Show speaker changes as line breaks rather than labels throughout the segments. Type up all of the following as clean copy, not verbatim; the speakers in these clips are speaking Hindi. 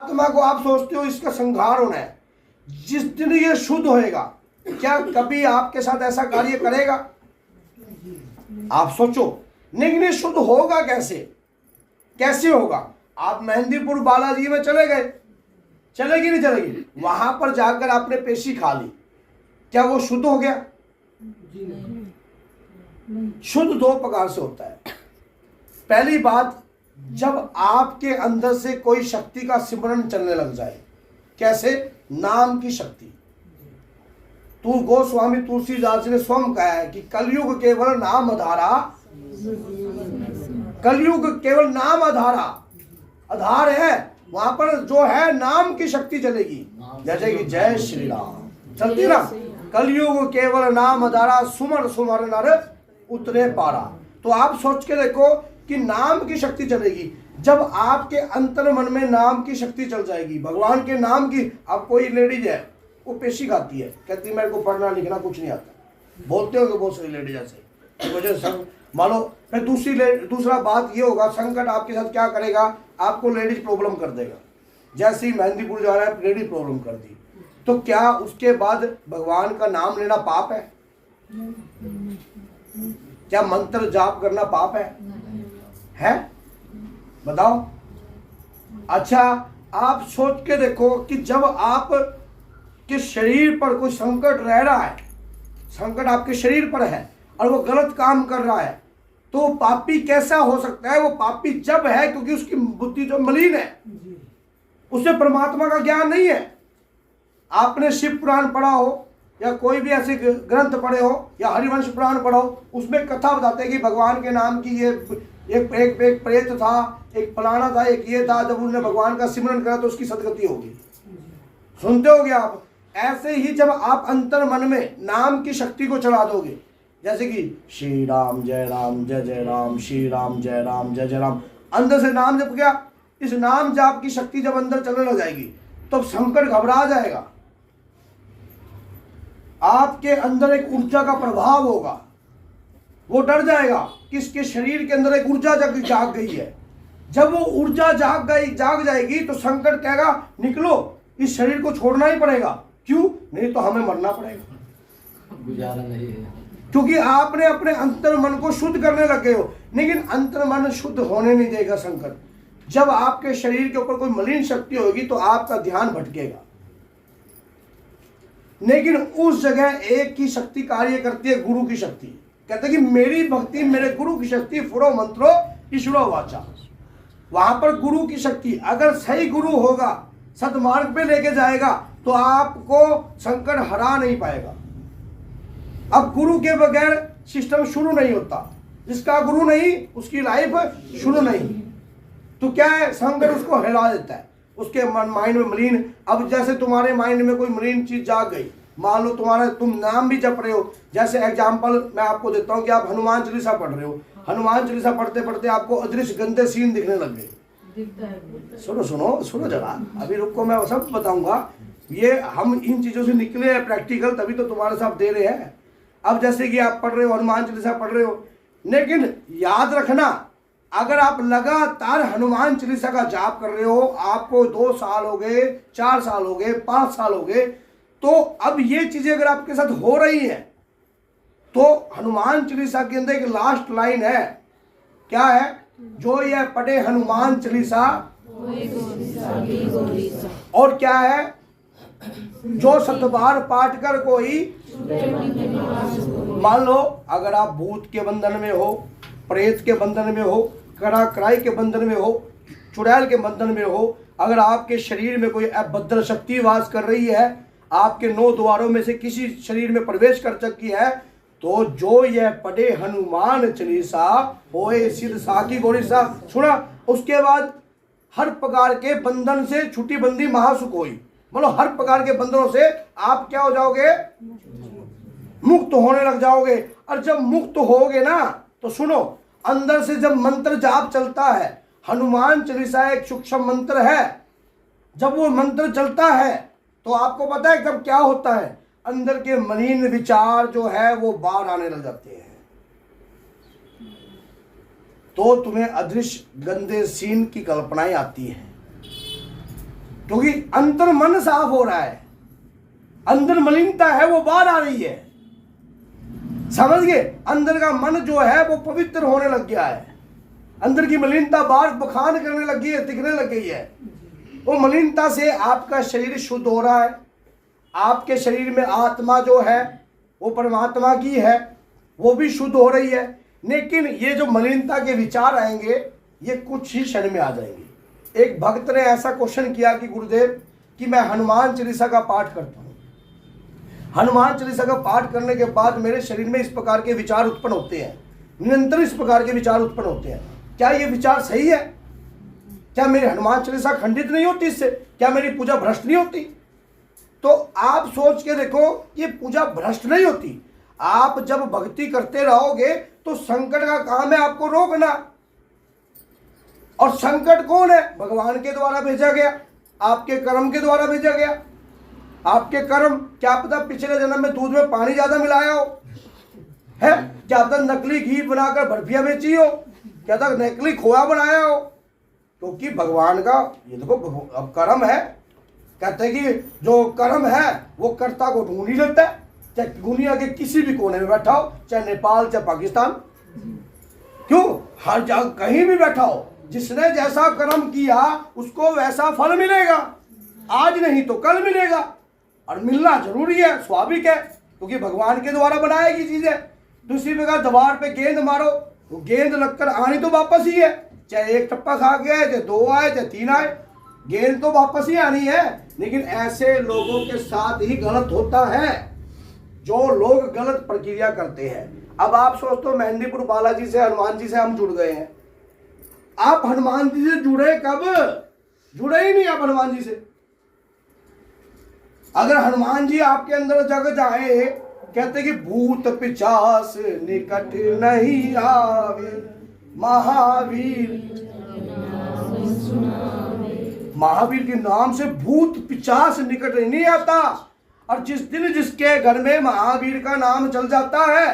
आत्मा को आप सोचते हो इसका संहार होना है, जिस दिन ये शुद्ध होएगा क्या कभी आपके साथ ऐसा कार्य करेगा? आप सोचो। लेकिन ये शुद्ध होगा कैसे? कैसे होगा? आप मेहंदीपुर बालाजी में चले गए, चलेगी नहीं चलेगी? वहां पर जाकर आपने पेशी खा ली, क्या वो शुद्ध हो गया? शुद्ध दो प्रकार से होता है। पहली बात, जब आपके अंदर से कोई शक्ति का सिमरन चलने लग जाए। कैसे? नाम की शक्ति। तू गोस्वामी तुलसीदास ने स्वयं कहा है कि कलयुग केवल नाम आधारा, कलयुग केवल नाम आधारा, आधार है वहां पर जो है नाम की शक्ति चलेगी। जैसे कि जय श्री राम चलती ना, कलयुग केवल नाम आधारा, सुमर सुमर नर उतरे पारा। तो आप सोच के देखो कि नाम की शक्ति चलेगी। जब आपके अंतर मन में नाम की शक्ति चल जाएगी, भगवान के नाम की। अब कोई लेडीज है वो पेशी खाती है, कहती मेरे को पढ़ना लिखना कुछ नहीं आता, बोलते हो कि बहुत सारी लेडीज ऐसे वजह मान लो। फिर दूसरा बात ये होगा, संकट आपके साथ क्या करेगा, आपको लेडीज प्रॉब्लम कर देगा। जैसे ही मेहंदीपुर जा रहा है लेडीज प्रॉब्लम कर दी, तो क्या उसके बाद भगवान का नाम लेना पाप है? क्या मंत्र जाप करना पाप है? बताओ। अच्छा, आप सोच के देखो कि जब आप के शरीर पर कोई संकट रह रहा है, संकट आपके शरीर पर है और वो गलत काम कर रहा है, तो पापी कैसा हो सकता है? वो पापी जब है क्योंकि उसकी बुद्धि जो मलिन है, उसे परमात्मा का ज्ञान नहीं है। आपने शिव पुराण पढ़ा हो या कोई भी ऐसे ग्रंथ पढ़े हो या हरिवंश पुराण पढ़ा हो, उसमें कथा बताते हैं कि भगवान के नाम की ये एक प्रेत था, एक फलाना था, एक ये था, जब उन्होंने भगवान का सिमरन करा तो उसकी सदगति होगी। सुनते होगे आप। ऐसे ही जब आप अंतर मन में नाम की शक्ति को चला दोगे, जैसे कि श्री राम जय जय राम, श्री राम जय जय राम, अंदर से नाम जप गया, इस नाम जाप की शक्ति जब अंदर चलने लग जाएगी तो संकट घबरा जाएगा। आपके अंदर एक ऊर्जा का प्रभाव होगा, वो डर जाएगा कि इसके शरीर के अंदर एक ऊर्जा जाग गई है। जब वो ऊर्जा जाग जाएगी तो संकट कहेगा निकलो, इस शरीर को छोड़ना ही पड़ेगा। क्यों? नहीं तो हमें मरना पड़ेगा, गुजारा नहीं है। क्योंकि आपने अपने अंतर मन को शुद्ध करने लगे हो, लेकिन अंतर मन शुद्ध होने नहीं देगा संकट। जब आपके शरीर के ऊपर कोई मलिन शक्ति होगी तो आपका ध्यान भटकेगा, लेकिन उस जगह एक की शक्ति कार्य करती है, गुरु की शक्ति। कहते हैं कि मेरी भक्ति मेरे गुरु की शक्ति, फुरो मंत्रो ईश्वरो वाचा। वहां पर गुरु की शक्ति, अगर सही गुरु होगा, सदमार्ग पे लेके जाएगा तो आपको संकट हरा नहीं पाएगा। अब गुरु के बगैर सिस्टम शुरू नहीं होता, जिसका गुरु नहीं उसकी लाइफ शुरू नहीं। तो क्या है, संकट उसको हिला देता है, उसके माइंड में मलिन। अब जैसे तुम्हारे माइंड में कोई मलिन चीज जाग गई, मान लो तुम नाम भी जप रहे हो। जैसे एग्जाम्पल मैं आपको देता हूँ कि आप हनुमान चालीसा पढ़ रहे हो, हनुमान चालीसा पढ़ते पढ़ते आपको अदृश्य गंदे सीन दिखने लग गए। सुनो जरा, अभी रुको, मैं सब बताऊंगा। ये हम इन चीजों से निकले हैं प्रैक्टिकल, तभी तो तुम्हारे साथ दे रहे हैं। अब जैसे कि आप पढ़ रहे हो, हनुमान चालीसा पढ़ रहे हो, लेकिन याद रखना, अगर आप लगातार हनुमान चालीसा का जाप कर रहे हो, आपको 2 साल हो गए, 4 साल हो गए, 5 साल हो गए, तो अब ये चीजें अगर आपके साथ हो रही हैं, तो हनुमान चालीसा के अंदर एक लास्ट लाइन है, क्या है? जो यह पढ़े हनुमान चालीसा, और क्या है? जो 7 बार पाठ कर कोई। मान लो अगर आप भूत के बंधन में हो, प्रेत के बंधन में हो, कड़ाई के बंधन में हो, चुड़ैल के बंधन में हो, अगर आपके शरीर में कोई अभद्र शक्ति वास कर रही है, आपके 9 द्वारों में से किसी शरीर में प्रवेश कर चुकी है, तो जो यह पढ़े हनुमान चालीसा होए सिद्ध साकी गौरी सा। सुना? उसके बाद हर प्रकार के बंधन से छुट्टी बंदी महासुख होई। मतलब हर प्रकार के बंधनों से आप क्या हो जाओगे? मुक्त होने लग जाओगे। और जब मुक्त होगे ना, तो सुनो, अंदर से जब मंत्र जाप चलता है, हनुमान चालीसा एक सूक्ष्म मंत्र है, जब वो मंत्र चलता है तो आपको पता है तब क्या होता है? अंदर के मलिन विचार जो है वो बाहर आने लग जाते हैं। तो तुम्हें अदृश्य गंदे सीन की कल्पनाएं आती हैं। क्योंकि अंतर मन साफ हो रहा है, अंदर मलिनता है वो बाहर आ रही है, समझ गए। अंदर का मन जो है वो पवित्र होने लग गया है, अंदर की मलिनता बाहर बखान करने लग गई है, दिखने लग गई है। वो मलिनता से आपका शरीर शुद्ध हो रहा है, आपके शरीर में आत्मा जो है वो परमात्मा की है, वो भी शुद्ध हो रही है। लेकिन ये जो मलिनता के विचार आएंगे ये कुछ ही क्षण में आ जाएंगे। एक भक्त ने ऐसा क्वेश्चन किया कि गुरुदेव कि मैं हनुमान चालीसा का पाठ करता हूँ, हनुमान चालीसा का पाठ करने के बाद मेरे शरीर में इस प्रकार के विचार उत्पन्न होते हैं, निरंतर इस प्रकार के विचार उत्पन्न होते हैं, क्या ये विचार सही है? क्या मेरी हनुमान चालीसा खंडित नहीं होती इससे? क्या मेरी पूजा भ्रष्ट नहीं होती? तो आप सोच के देखो, ये पूजा भ्रष्ट नहीं होती। आप जब भक्ति करते रहोगे तो संकट का काम है आपको रोकना, और संकट कौन है? भगवान के द्वारा भेजा गया, आपके कर्म के द्वारा भेजा गया। आपके कर्म, क्या पता पिछले जन्म में दूध में पानी ज्यादा मिलाया हो, है क्या पता नकली घी बनाकर बर्फिया बेची हो, क्या पता नकली खोया बनाया हो, क्योंकि भगवान का ये देखो अब कर्म है। कहते हैं कि जो कर्म है वो कर्ता को ढूंढ ही लेता है, चाहे दुनिया के किसी भी कोने में बैठा हो, चाहे नेपाल चाहे पाकिस्तान, क्यों हर जगह कहीं भी बैठा हो, जिसने जैसा कर्म किया उसको वैसा फल मिलेगा, आज नहीं तो कल मिलेगा, और मिलना जरूरी है, स्वाभाविक है, क्योंकि भगवान के द्वारा बनाया गई चीज है। दूसरी प्रकार दीवार पे गेंद मारो तो गेंद लगकर आनी तो वापस ही है, चाहे एक टप्पा खा के आए, चाहे दो आए, चाहे तीन आए, गेंद तो वापस ही आनी है। लेकिन ऐसे लोगों के साथ ही गलत होता है, जो लोग गलत प्रक्रिया करते हैं। अब आप सोचते हो मेहंदीपुर बालाजी से, हनुमान जी से हम जुड़ गए हैं। आप हनुमान जी से जुड़े कब? जुड़े ही नहीं आप हनुमान जी से। अगर हनुमान जी आपके अंदर जग जाए, कहते कि भूत पिशाच निकट नहीं आवे, महावीर महावीर के नाम से भूत पिशाच निकट नहीं आता। और जिस दिन जिसके घर में महावीर का नाम चल जाता है,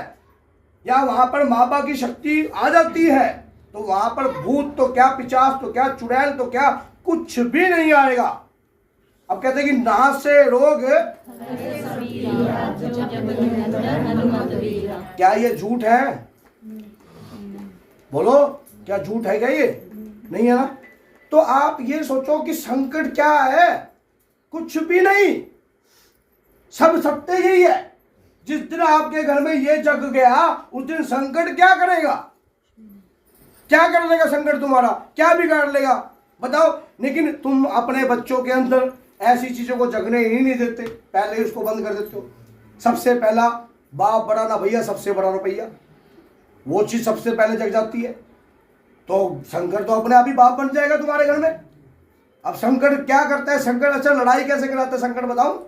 या वहां पर माँ की शक्ति आ जाती है, तो वहां पर भूत तो क्या, पिशाच तो क्या, चुड़ैल तो क्या, कुछ भी नहीं आएगा। अब कहते हैं कि नाश से रोग, क्या ये झूठ है? बोलो, क्या झूठ है? क्या ये नहीं है ना? तो आप ये सोचो कि संकट क्या है? कुछ भी नहीं, सब सत्य यही है। जिस दिन आपके घर में ये जग गया, उस दिन संकट क्या करेगा? क्या कर लेगा संकट तुम्हारा? क्या बिगाड़ लेगा बताओ? लेकिन तुम अपने बच्चों के अंदर ऐसी चीजों को जगने ही नहीं देते, पहले ही उसको बंद कर देते हो। सबसे पहला बाप बड़ा ना भैया, सबसे बड़ा रुपया, वो चीज सबसे पहले जग जाती है, तो संकट तो अपने आप ही बाप बन जाएगा तुम्हारे घर में। अब संकट क्या करता है? संकट अच्छा लड़ाई कैसे कराता है संकट बताओ?